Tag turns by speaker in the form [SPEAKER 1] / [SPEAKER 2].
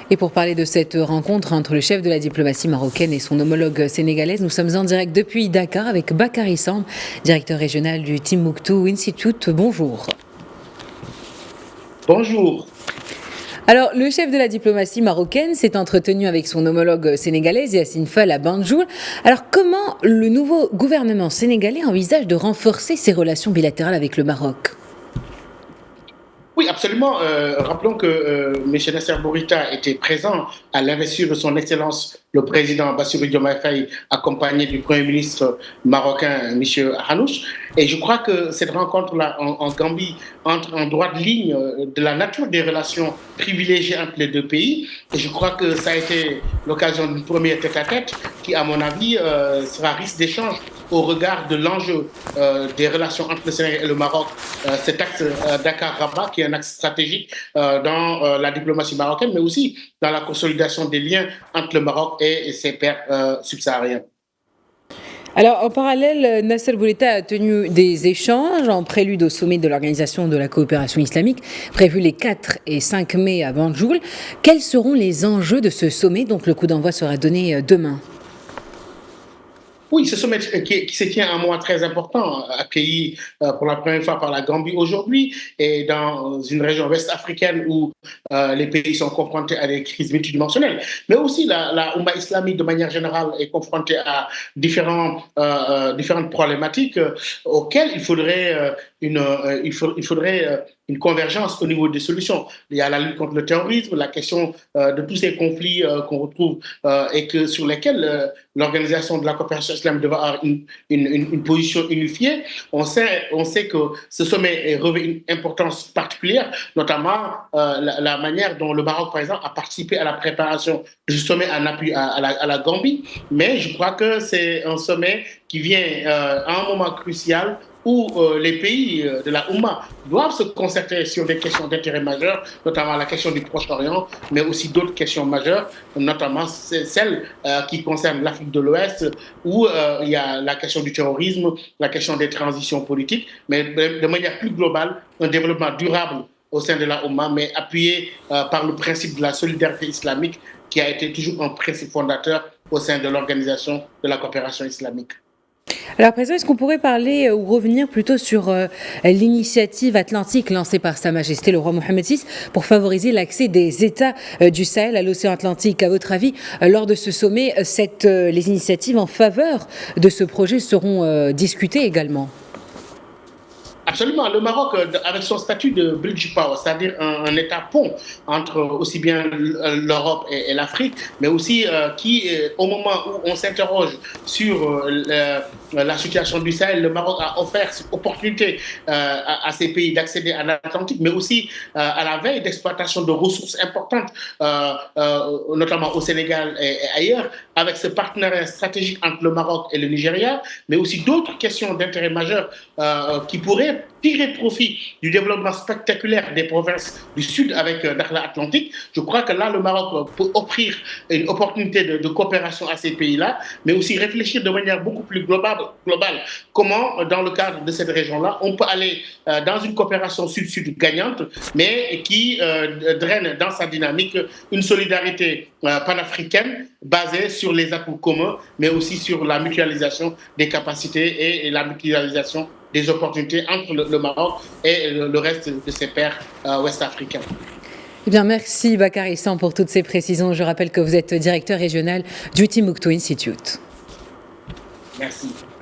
[SPEAKER 1] Et pour parler de cette rencontre entre le chef de la diplomatie marocaine et son homologue sénégalaise, nous sommes en direct depuis Dakar avec Bakary Samb, directeur régional du Timbuktu Institute. Bonjour.
[SPEAKER 2] Bonjour.
[SPEAKER 1] Alors, le chef de la diplomatie marocaine s'est entretenu avec son homologue sénégalaise, Yassine Fall, à Banjul. Alors, comment le nouveau gouvernement sénégalais envisage de renforcer ses relations bilatérales avec le Maroc ?
[SPEAKER 2] Oui, absolument. Rappelons que M. Nasser Bourita était présent à l'investiture de son Excellence le président Bassirou Diomaye Faye, accompagné du Premier ministre marocain M. Hanouch. Et je crois que cette rencontre-là en Gambie entre en droite ligne de la nature des relations privilégiées entre les deux pays. Et je crois que ça a été l'occasion d'une première tête-à-tête qui, à mon avis, sera riche d'échange au regard de l'enjeu des relations entre le Sénégal et le Maroc, cet axe Dakar-Rabat, qui est un axe stratégique dans la diplomatie marocaine, mais aussi dans la consolidation des liens entre le Maroc et ses pairs subsahariens.
[SPEAKER 1] Alors, en parallèle, Nasser Bourita a tenu des échanges en prélude au sommet de l'Organisation de la coopération islamique, prévu les 4 et 5 mai à Banjul. Quels seront les enjeux de ce sommet dont le coup d'envoi sera donné demain ?
[SPEAKER 2] Oui, ce sommet qui se tient à un moment très important, accueilli pour la première fois par la Gambie aujourd'hui, et dans une région ouest-africaine où les pays sont confrontés à des crises multidimensionnelles. Mais aussi la Oumma islamique, de manière générale, est confrontée à différentes problématiques auxquelles il faudrait une convergence au niveau des solutions. Il y a la lutte contre le terrorisme, la question de tous ces conflits qu'on retrouve et sur lesquels l'Organisation de la coopération islamique devra avoir une position unifiée. On sait que ce sommet revêt une importance particulière, notamment la manière dont le Maroc, par exemple, a participé à la préparation du sommet en appui à la Gambie. Mais je crois que c'est un sommet qui vient à un moment crucial où les pays de la Oumma doivent se concerter sur des questions d'intérêt majeur, notamment la question du Proche-Orient, mais aussi d'autres questions majeures, notamment celles qui concernent l'Afrique de l'Ouest, où il y a la question du terrorisme, la question des transitions politiques, mais de manière plus globale, un développement durable au sein de la Oumma, mais appuyé par le principe de la solidarité islamique, qui a été toujours un principe fondateur au sein de l'Organisation de la coopération islamique.
[SPEAKER 1] Alors, Président, est-ce qu'on pourrait parler ou revenir plutôt sur l'initiative atlantique lancée par Sa Majesté le roi Mohammed VI pour favoriser l'accès des États du Sahel à l'océan Atlantique? À votre avis, lors de ce sommet, les initiatives en faveur de ce projet seront discutées également?
[SPEAKER 2] Absolument. Le Maroc, avec son statut de bridge power, c'est-à-dire un État pont entre aussi bien l'Europe et l'Afrique, mais aussi qui, au moment où on s'interroge sur la situation du Sahel, le Maroc a offert cette opportunité à ces pays d'accéder à l'Atlantique, mais aussi à la veille d'exploitation de ressources importantes, notamment au Sénégal et ailleurs, avec ce partenariat stratégique entre le Maroc et le Nigeria, mais aussi d'autres questions d'intérêt majeur qui pourraient tirer profit du développement spectaculaire des provinces du Sud avec Dakhla Atlantique. Je crois que là, le Maroc peut offrir une opportunité de coopération à ces pays-là, mais aussi réfléchir de manière beaucoup plus globale comment, dans le cadre de cette région-là, on peut aller dans une coopération sud-sud gagnante, mais qui draine dans sa dynamique une solidarité panafricaine basée sur les atouts communs, mais aussi sur la mutualisation des capacités et la mutualisation des opportunités entre le Maroc et le reste de ses pairs ouest-africains.
[SPEAKER 1] Eh bien, merci Bakary Samb pour toutes ces précisions. Je rappelle que vous êtes directeur régional du Timbuktu Institute.
[SPEAKER 2] Merci.